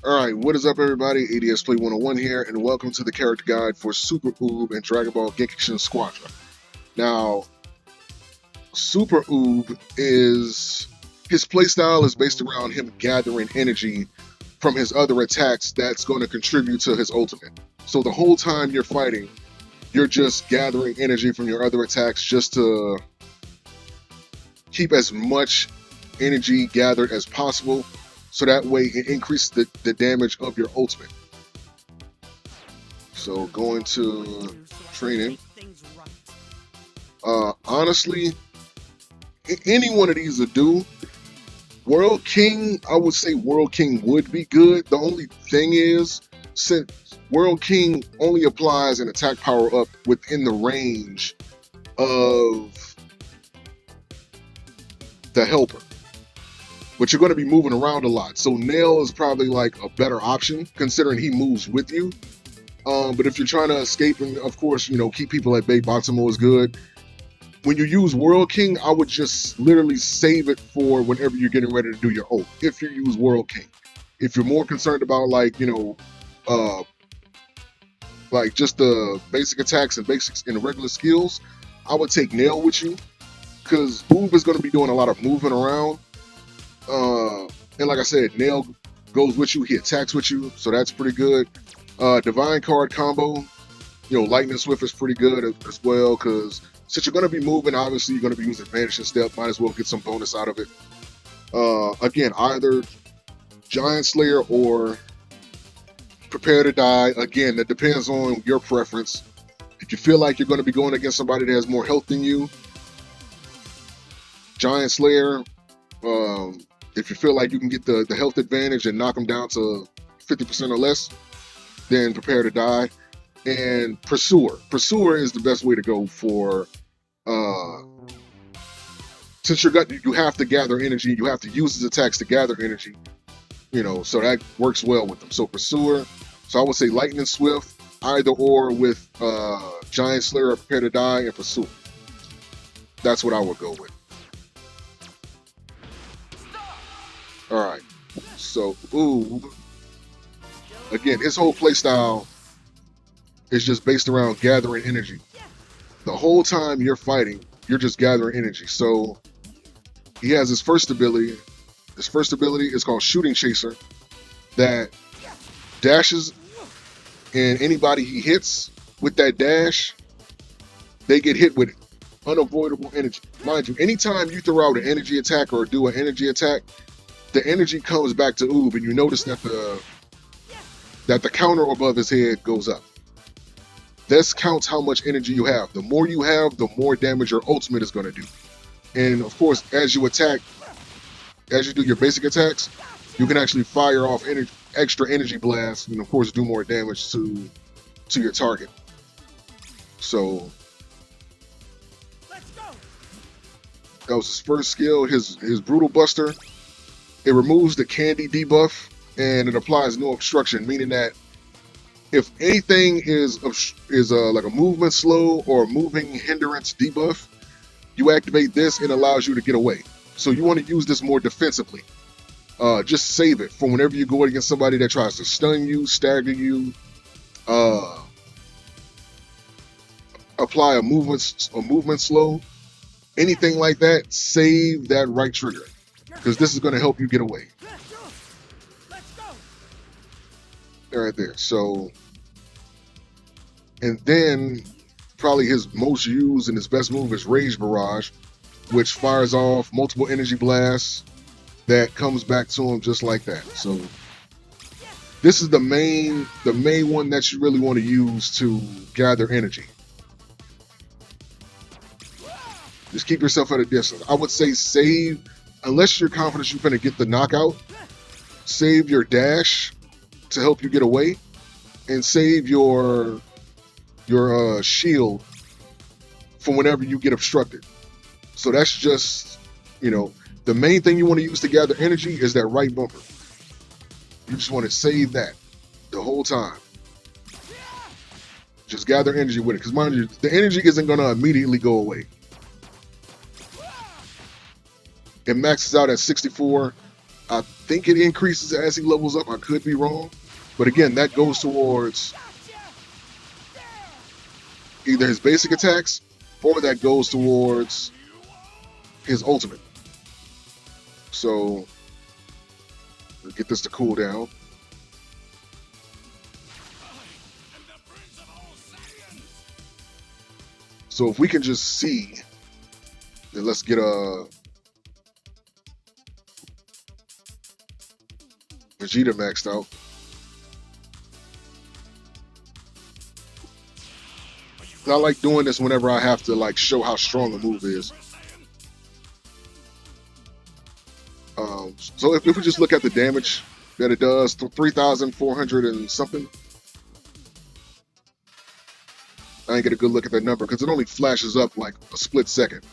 Alright, what is up everybody? ADS Play 101 here, and welcome to the character guide for Super Oob and Dragon Ball Gekishin Squadra. Now, Super Oob is... his playstyle is based around him gathering energy from his other attacks that's going to contribute to his ultimate. So the whole time you're fighting, you're just gathering energy from your other attacks just to keep as much energy gathered as possible, so that way it increases the damage of your ultimate. So going to training. Honestly, any one of these would do. World King, I would say World King would be good. The only thing is, since World King only applies an attack power up within the range of the helper, but you're going to be moving around a lot. So Nail is probably like a better option considering he moves with you. But if you're trying to escape and, of course, keep people at bay, Boxamo is good. When you use World King, I would just literally save it for whenever you're getting ready to do your ult. If you use World King, if you're more concerned about like just the basic attacks and basics and the regular skills, I would take Nail with you because Oob is going to be doing a lot of moving around. And like I said, Nail goes with you, he attacks with you, so that's pretty good. Divine card combo, Lightning Swift is pretty good as well, because since you're going to be moving, obviously you're going to be using Vanishing Step, might as well get some bonus out of it. Again, either Giant Slayer or Prepare to Die. Again, that depends on your preference. If you feel like you're going to be going against somebody that has more health than you, Giant Slayer. If you feel like you can get the health advantage and knock them down to 50% or less, then Prepare to Die. And Pursuer. Pursuer is the best way to go for, since you have to gather energy, you have to use his attacks to gather energy, so that works well with them. So Pursuer, so I would say Lightning Swift, either or with Giant Slayer, Prepare to Die, and Pursuer. That's what I would go with. Alright, so Oob, again, his whole playstyle is just based around gathering energy. The whole time you're fighting, you're just gathering energy. So he has his first ability. His first ability is called Shooting Chaser, that dashes, and anybody he hits with that dash, they get hit with it. Unavoidable energy. Mind you, anytime you throw out an energy attack or do an energy attack, the energy comes back to Oob, and you notice that the counter above his head goes up. This counts how much energy you have. The more you have, the more damage your ultimate is going to do. And of course, as you attack, as you do your basic attacks, you can actually fire off extra energy blasts, and of course do more damage to your target. So that was his first skill. His Brutal Buster. It removes the candy debuff, and it applies no obstruction, meaning that if anything is like a movement slow or moving hindrance debuff, you activate this and it allows you to get away. So you want to use this more defensively. Just save it for whenever you go against somebody that tries to stun you, stagger you, apply a movement slow, anything like that. Save that right trigger, because this is going to help you get away. Right there. So, and then probably his most used and his best move is Rage Barrage, which fires off multiple energy blasts that comes back to him just like that. So this is the main one that you really want to use to gather energy. Just keep yourself at a distance. I would say save, unless you're confident you're going to get the knockout, save your dash to help you get away, and save your shield for whenever you get obstructed. So that's just, the main thing you want to use to gather energy is that right bumper. You just want to save that the whole time. Just gather energy with it, because mind you, the energy isn't going to immediately go away. It maxes out at 64. I think it increases as he levels up. I could be wrong. But again, that goes towards either his basic attacks or that goes towards his ultimate. So we'll get this to cool down. So if we can just see, then let's get a Vegeta maxed out. I like doing this whenever I have to like show how strong a move is. So if we just look at the damage that it does, 3,400 and something. I ain't get a good look at that number because it only flashes up like a split second.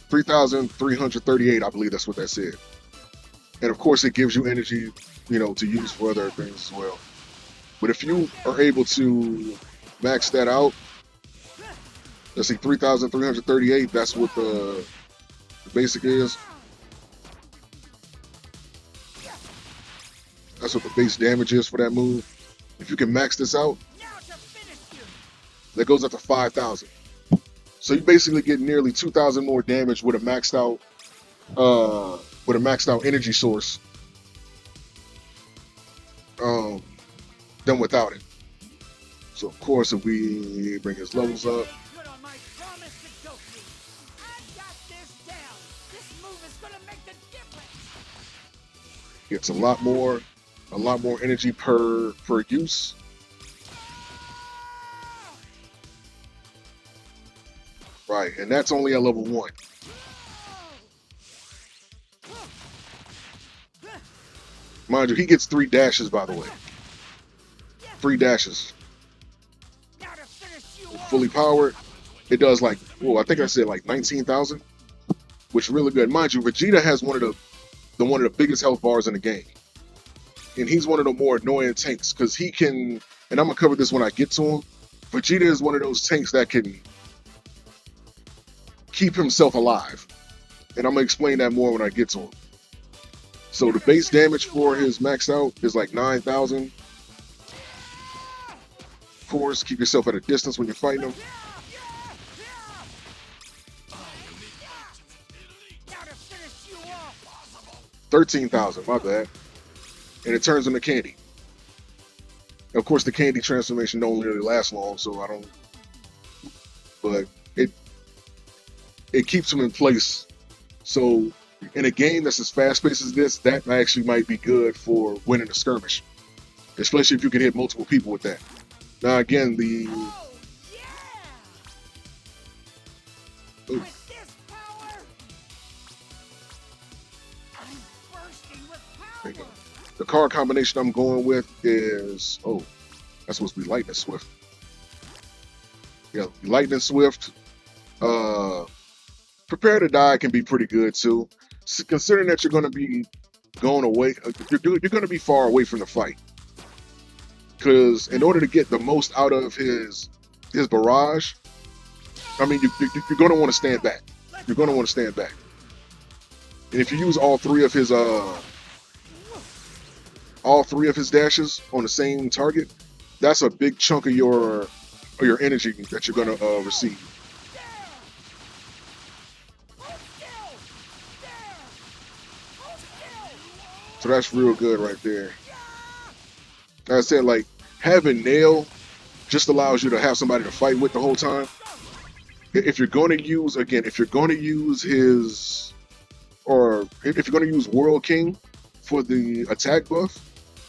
3,338, I believe that's what that said. And of course, it gives you energy, you know, to use for other things as well. But if you are able to max that out, let's see, 3,338, that's what the basic is. That's what the base damage is for that move. If you can max this out, that goes up to 5,000. So you basically get nearly 2,000 more damage with a maxed out energy source than without it. So of course, if we bring his levels up, gets a lot more energy per use. Right, and that's only at level 1. Mind you, he gets 3 dashes, by the way. 3 dashes. Fully powered, it does like, well, I think I said like 19,000, which is really good. Mind you, Vegeta has one of the biggest health bars in the game. And he's one of the more annoying tanks because he can, and I'm going to cover this when I get to him, Vegeta is one of those tanks that can keep himself alive. And I'm going to explain that more when I get to him. So the base damage for his max out is like 9,000. Of course, keep yourself at a distance when you're fighting him. 13,000, my bad. And it turns into candy. Of course, the candy transformation don't really last long, so I don't. But it keeps him in place. So in a game that's as fast-paced as this, that actually might be good for winning a skirmish, especially if you can hit multiple people with that. Now again, the card combination I'm going with is, oh, that's supposed to be Lightning Swift. Yeah, Lightning Swift. Prepare to Die can be pretty good too. So considering that you're going to be going away, you're going to be far away from the fight. Because in order to get the most out of his barrage, I mean, you're going to want to stand back. You're going to want to stand back. And if you use all three of his dashes on the same target, that's a big chunk of your energy that you're going to receive. So that's real good right there. Like I said, like having Nail just allows you to have somebody to fight with the whole time. If you're going to use, again, if you're going to use his, or if you're going to use World King for the attack buff,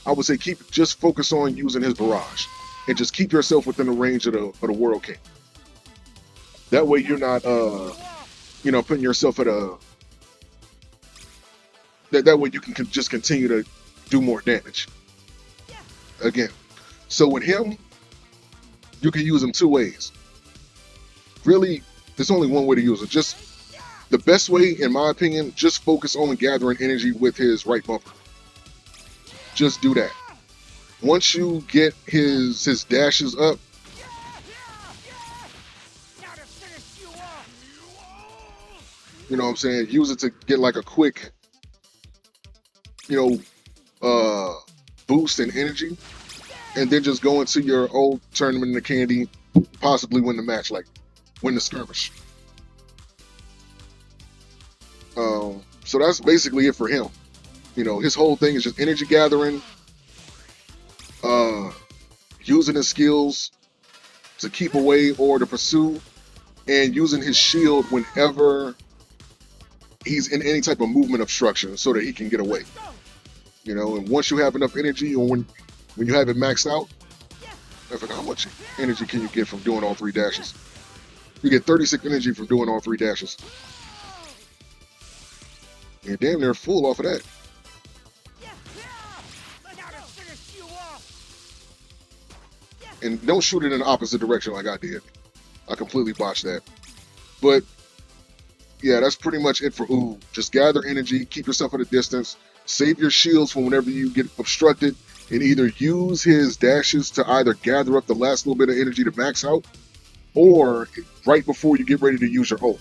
I would say just focus on using his barrage and just keep yourself within the range of the World King. That way you're not, putting yourself at a, that way you can just continue to do more damage. Again, so with him, you can use him 2 ways. Really, there's only one way to use it. Just the best way, in my opinion, just focus on gathering energy with his right bumper. Just do that. Once you get his dashes up, You know what I'm saying? Use it to get like a quick, you boost in energy, and then just go into your old tournament in the candy, possibly win the match, like win the skirmish. So that's basically it for him. His whole thing is just energy gathering, uh, using his skills to keep away or to pursue, and using his shield whenever he's in any type of movement obstruction so that he can get away. And once you have enough energy, or when you have it maxed out, I forgot how much energy can you get from doing all 3 dashes. You get 36 energy from doing all 3 dashes. You're damn near full off of that. And don't shoot it in the opposite direction like I did. I completely botched that. But yeah, that's pretty much it for Oob. Just gather energy, keep yourself at a distance, save your shields for whenever you get obstructed, and either use his dashes to either gather up the last little bit of energy to max out, or right before you get ready to use your ult.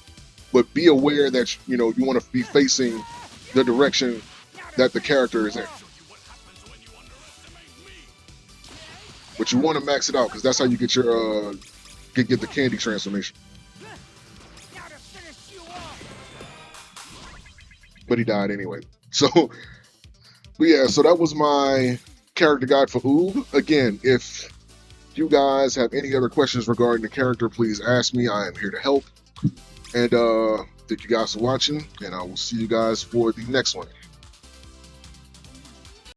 But be aware that you want to be facing the direction that the character is in. But you want to max it out because that's how you get your get the candy transformation. But he died anyway. So, but yeah, so that was my character guide for Oob. Again, if you guys have any other questions regarding the character, please ask me. I am here to help. And thank you guys for watching, and I will see you guys for the next one.